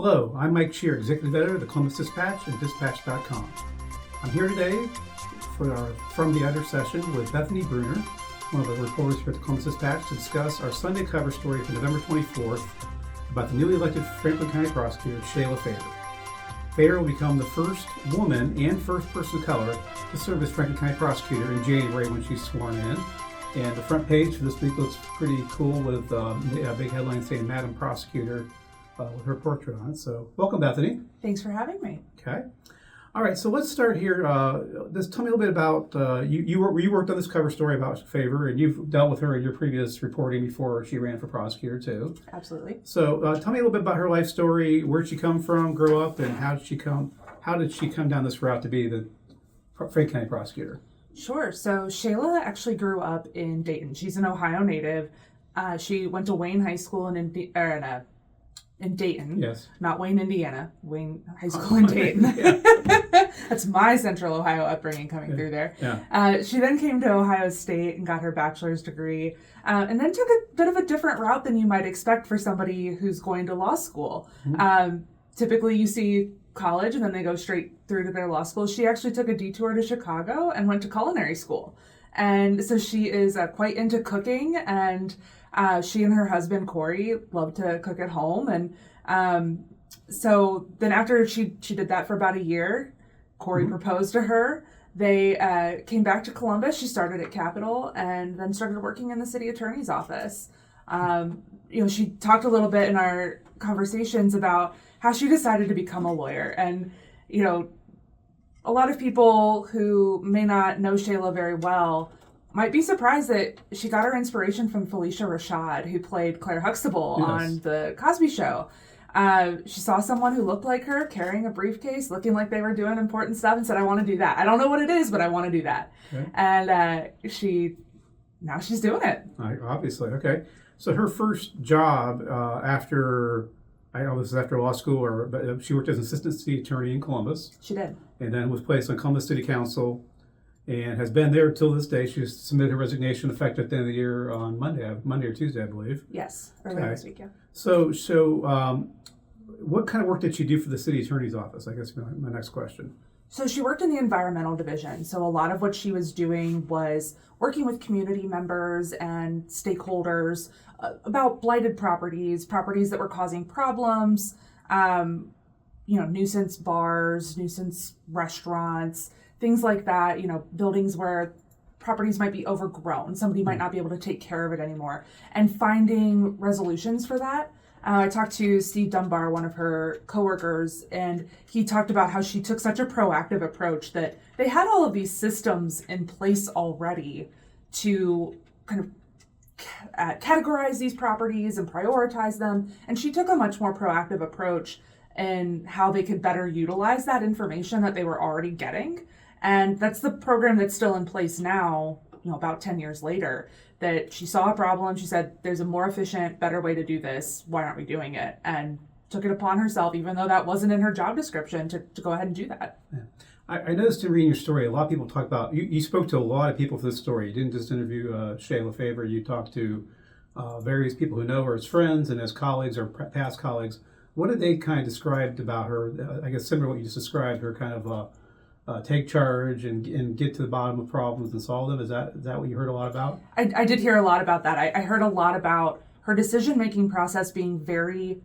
Hello, I'm Mike Shearer, Executive Editor of the Columbus Dispatch and Dispatch.com. I'm here today for our From the Editor session with Bethany Bruner, one of the reporters here at the Columbus Dispatch, to discuss our Sunday cover story for November 24th about the newly elected Franklin County prosecutor, Shayla Favor. Favor will become the first woman and first person of color to serve as Franklin County prosecutor in January when she's sworn in. And the front page for this week looks pretty cool with a big headline saying Madam Prosecutor with her portrait on it. So welcome, Bethany. Thanks for having me. Okay. All right, so let's start here. Just tell me a little bit about, you worked on this cover story about Favor, and you've dealt with her in your previous reporting before she ran for prosecutor too. Absolutely. So tell me a little bit about her life story, where'd she come from, grow up, and how did she come down this route to be the Franklin County prosecutor? Sure. So Shayla actually grew up in Dayton. She's an Ohio native. She went to Wayne High School in Dayton. Yes. Not Wayne, Indiana. Wayne High School in Dayton. That's my Central Ohio upbringing coming through there. Yeah. She then came to Ohio State and got her bachelor's degree, and then took a bit of a different route than you might expect for somebody who's going to law school. Mm-hmm. Typically, you see college and then they go straight through to their law school. She actually took a detour to Chicago and went to culinary school. And so she is quite into cooking, and she and her husband, Corey, love to cook at home. And so then after she did that for about a year, Corey proposed to her. They came back to Columbus. She started at Capitol and then started working in the city attorney's office. She talked a little bit in our conversations about how she decided to become a lawyer. And, a lot of people who may not know Shayla very well might be surprised that she got her inspiration from Felicia Rashad, who played Claire Huxtable on The Cosby Show. She saw someone who looked like her carrying a briefcase, looking like they were doing important stuff, and said, I want to do that. I don't know what it is, but I want to do that. Okay. And now she's doing it. Obviously. Okay. So her first job after law school, but she worked as an assistant city attorney in Columbus. She did. And then was placed on Columbus City Council and has been there till this day. She submitted her resignation effective at the end of the year on Monday or Tuesday, I believe. Yes, earlier this week, yeah. So what kind of work did she do for the city attorney's office? I guess my next question. So she worked in the environmental division. So a lot of what she was doing was working with community members and stakeholders about blighted properties that were causing problems, nuisance bars, nuisance restaurants, things like that, buildings where properties might be overgrown. Somebody might not be able to take care of it anymore, and finding resolutions for that. I talked to Steve Dunbar, one of her coworkers, and he talked about how she took such a proactive approach that they had all of these systems in place already to kind of categorize these properties and prioritize them. And she took a much more proactive approach in how they could better utilize that information that they were already getting. And that's the program that's still in place now, about 10 years later, that she saw a problem. She said, there's a more efficient, better way to do this. Why aren't we doing it? And took it upon herself, even though that wasn't in her job description, to go ahead and do that. Yeah. I noticed in reading your story, a lot of people talk about, you spoke to a lot of people for this story. You didn't just interview Shayla Favor. You talked to various people who know her as friends and as colleagues or past colleagues. What did they kind of describe about her? I guess similar to what you just described, her kind of take charge and get to the bottom of problems and solve them. Is that what you heard a lot about? I did hear a lot about that. I heard a lot about her decision-making process being very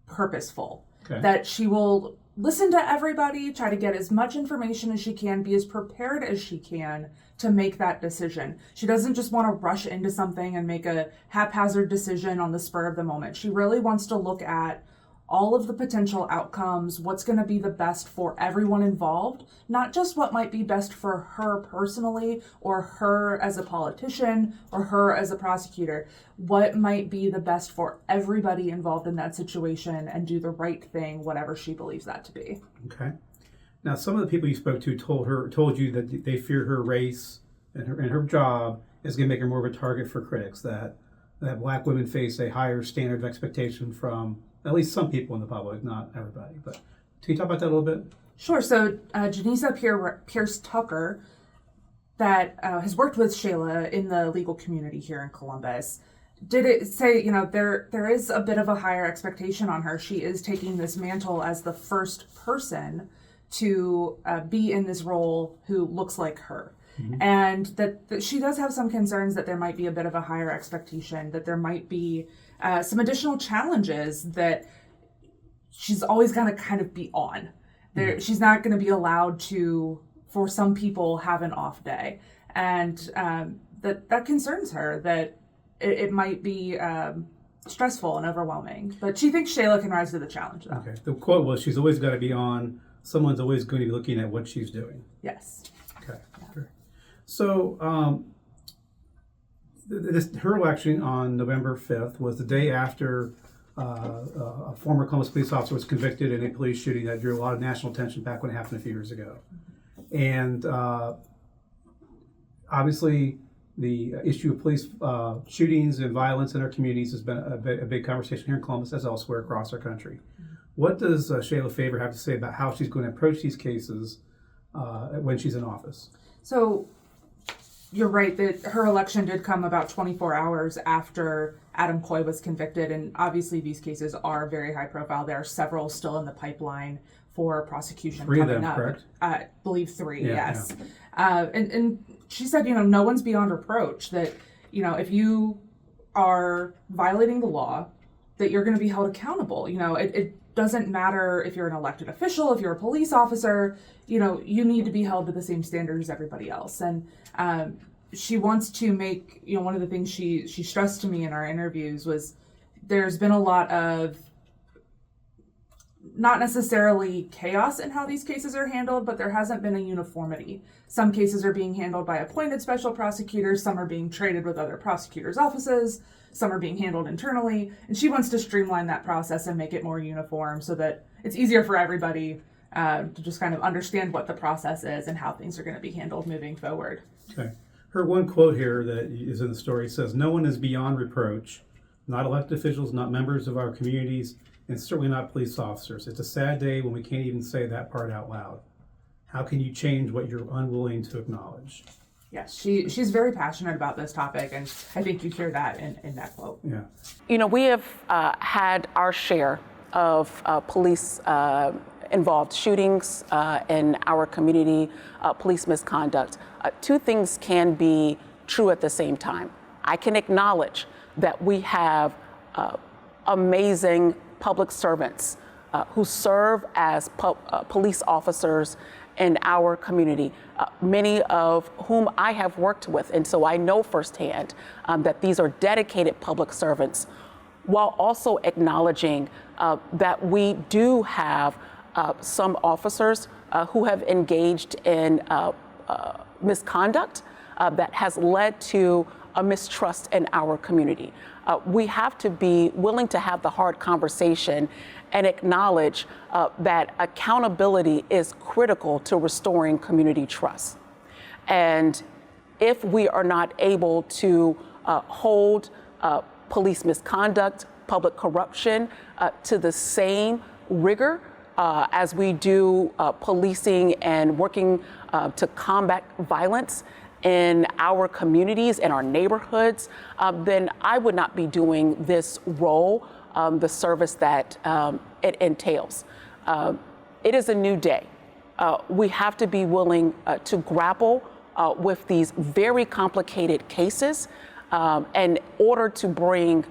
purposeful. Okay. That she will listen to everybody, try to get as much information as she can, be as prepared as she can to make that decision. She doesn't just want to rush into something and make a haphazard decision on the spur of the moment. She really wants to look at all of the potential outcomes, what's going to be the best for everyone involved, not just what might be best for her personally or her as a politician or her as a prosecutor, what might be the best for everybody involved in that situation and do the right thing, whatever she believes that to be. Okay. Now, some of the people you spoke to told you that they fear her race and her job is going to make her more of a target for critics, that Black women face a higher standard of expectation from at least some people in the public, not everybody. But can you talk about that a little bit? Sure. So Janisa Pierce Tucker, that has worked with Shayla in the legal community here in Columbus, did it say, there is a bit of a higher expectation on her. She is taking this mantle as the first person to be in this role who looks like her. Mm-hmm. And that she does have some concerns that there might be a bit of a higher expectation, that there might be some additional challenges that she's always going to kind of be on. Mm-hmm. She's not going to be allowed to, for some people, have an off day. And that concerns her, that it might be stressful and overwhelming. But she thinks Shayla can rise to the challenge, though. Okay. The quote was, she's always got to be on. Someone's always going to be looking at what she's doing. Yes. Okay. Yeah. So her election on November 5th was the day after a former Columbus police officer was convicted in a police shooting that drew a lot of national attention back when it happened a few years ago. And obviously, the issue of police shootings and violence in our communities has been a big conversation here in Columbus as elsewhere across our country. What does Shayla Favor have to say about how she's going to approach these cases when she's in office? So you're right that her election did come about 24 hours after Adam Coy was convicted, and obviously these cases are very high profile. There are several still in the pipeline for prosecution coming up. 3 of them, up. Correct? I believe 3, yes. Yeah. And she said, no one's beyond reproach, that, if you are violating the law, that you're going to be held accountable. It doesn't matter if you're an elected official, if you're a police officer, you need to be held to the same standards as everybody else. And she wants to make, one of the things she stressed to me in our interviews was there's been a lot of not necessarily chaos in how these cases are handled, but there hasn't been a uniformity. Some cases are being handled by appointed special prosecutors, some are being traded with other prosecutors' offices, some are being handled internally, and she wants to streamline that process and make it more uniform so that it's easier for everybody to just kind of understand what the process is and how things are going to be handled moving forward. Okay. Her one quote here that is in the story says, "No one is beyond reproach, not elected officials, not members of our communities, and certainly not police officers. It's a sad day when we can't even say that part out loud. How can you change what you're unwilling to acknowledge?" Yes, she's very passionate about this topic, and I think you hear that in that quote. Yeah. We have had our share of police involved shootings in our community, police misconduct. 2 things can be true at the same time. I can acknowledge that we have amazing public servants who serve as police officers in our community, many of whom I have worked with. And so I know firsthand that these are dedicated public servants, while also acknowledging that we do have some officers who have engaged in misconduct that has led to a mistrust in our community. We have to be willing to have the hard conversation and acknowledge that accountability is critical to restoring community trust. And if we are not able to hold police misconduct, public corruption to the same rigor as we do policing and working to combat violence in our communities and our neighborhoods, then I would not be doing this role, the service that it entails. It is a new day. We have to be willing to grapple with these very complicated cases in order to bring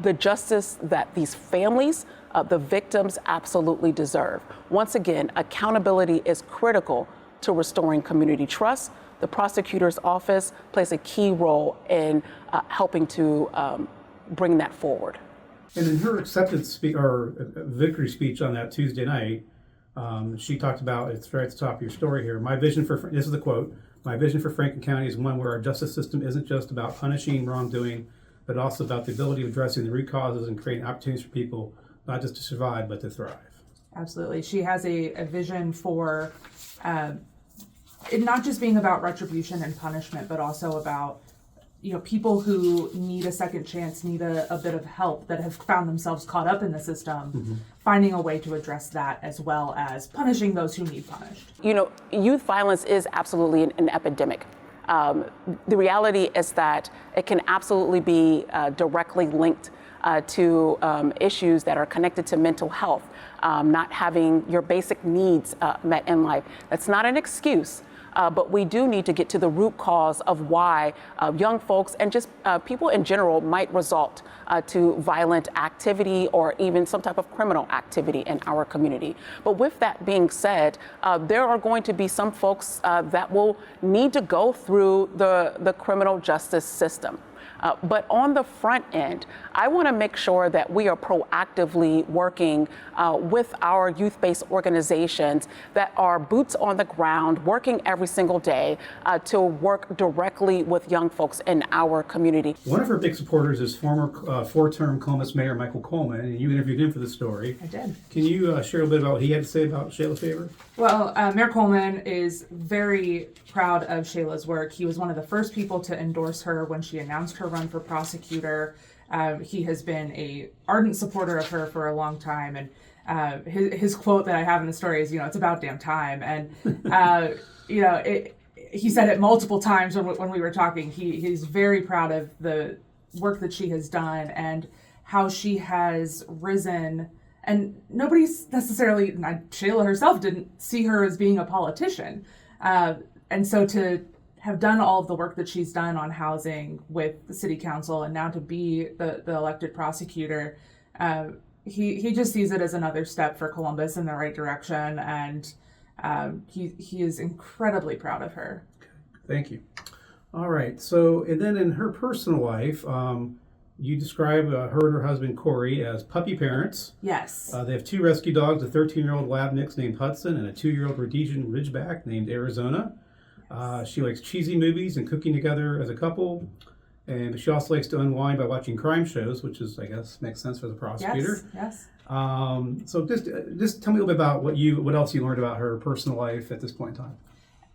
the justice that these families, the victims, absolutely deserve. Once again, accountability is critical to restoring community trust. The prosecutor's office plays a key role in helping to bring that forward. And in her acceptance victory speech on that Tuesday night, she talked about, it's right at the top of your story here, this is the quote, "My vision for Franklin County is one where our justice system isn't just about punishing wrongdoing, but also about the ability of addressing the root causes and creating opportunities for people, not just to survive, but to thrive." Absolutely. She has a vision for it not just being about retribution and punishment, but also about people who need a second chance, need a bit of help, that have found themselves caught up in the system, finding a way to address that as well as punishing those who need punished. Youth violence is absolutely an epidemic. The reality is that it can absolutely be directly linked to issues that are connected to mental health, not having your basic needs met in life. That's not an excuse. But we do need to get to the root cause of why young folks and just people in general might resort to violent activity or even some type of criminal activity in our community. But with that being said, there are going to be some folks that will need to go through the criminal justice system. But on the front end, I want to make sure that we are proactively working with our youth-based organizations that are boots on the ground, working every single day to work directly with young folks in our community. One of her big supporters is former four-term Columbus Mayor Michael Coleman, and you interviewed him for the story. I did. Can you share a bit about what he had to say about Shayla Favor? Well, Mayor Coleman is very proud of Shayla's work. He was one of the first people to endorse her when she announced her run for prosecutor. He has been an ardent supporter of her for a long time, and his quote that I have in the story is, it's about damn time. And he said it multiple times when we were talking. He's very proud of the work that she has done and how she has risen. And nobody's necessarily, Shayla herself didn't see her as being a politician. And so to have done all of the work that she's done on housing with the city council and now to be the elected prosecutor, he just sees it as another step for Columbus in the right direction. And he is incredibly proud of her. Thank you. All right. So, and then in her personal life, you describe her and her husband, Corey, as puppy parents. Yes. They have two rescue dogs, a 13-year-old lab mix named Hudson and a 2-year-old Rhodesian Ridgeback named Arizona. She likes cheesy movies and cooking together as a couple. And she also likes to unwind by watching crime shows, which is, I guess, makes sense for the prosecutor. Yes. So just tell me a little bit about what else you learned about her personal life at this point in time.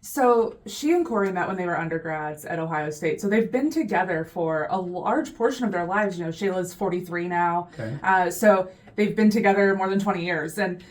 So she and Corey met when they were undergrads at Ohio State. So they've been together for a large portion of their lives. Shayla's 43 now. Okay. So they've been together more than 20 years. And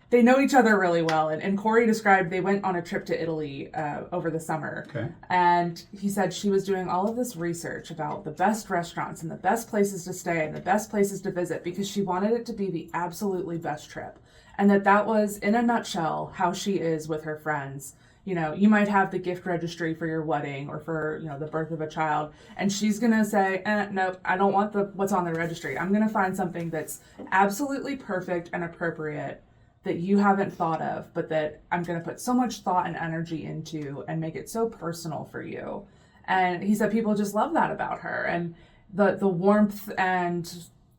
they know each other really well. And Corey described they went on a trip to Italy over the summer. Okay. And he said she was doing all of this research about the best restaurants and the best places to stay and the best places to visit because she wanted it to be the absolutely best trip. And that was, in a nutshell, how she is with her friends. You might have the gift registry for your wedding or for, the birth of a child. And she's going to say, nope, I don't want what's on the registry. I'm going to find something that's absolutely perfect and appropriate that you haven't thought of, but that I'm going to put so much thought and energy into and make it so personal for you. And he said people just love that about her. And the warmth and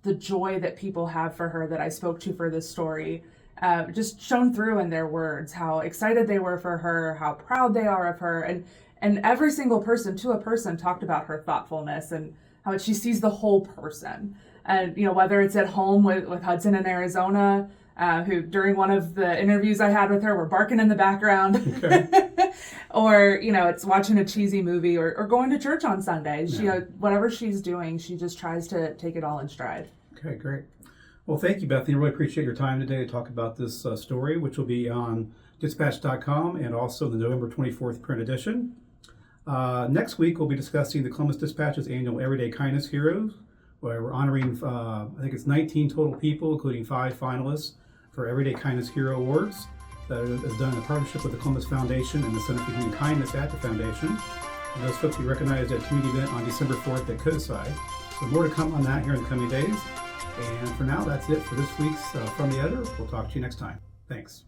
the joy that people have for her that I spoke to for this story just shone through in their words, how excited they were for her, how proud they are of her. And every single person to a person talked about her thoughtfulness and how she sees the whole person. And, whether it's at home with Hudson in Arizona, who during one of the interviews I had with her were barking in the background, Okay. or, it's watching a cheesy movie or going to church on Sundays. Yeah. Whatever she's doing, she just tries to take it all in stride. Okay, great. Well, thank you, Bethany. I really appreciate your time today to talk about this story, which will be on dispatch.com and also the November 24th print edition. Next week, we'll be discussing the Columbus Dispatch's annual Everyday Kindness Heroes, where we're honoring, I think it's 19 total people, including 5 finalists for Everyday Kindness Hero Awards. That is done in partnership with the Columbus Foundation and the Center for Human Kindness at the Foundation. And those folks will be recognized at a community event on December 4th at Codeside. So more to come on that here in the coming days. And for now, that's it for this week's From the Editor. We'll talk to you next time. Thanks.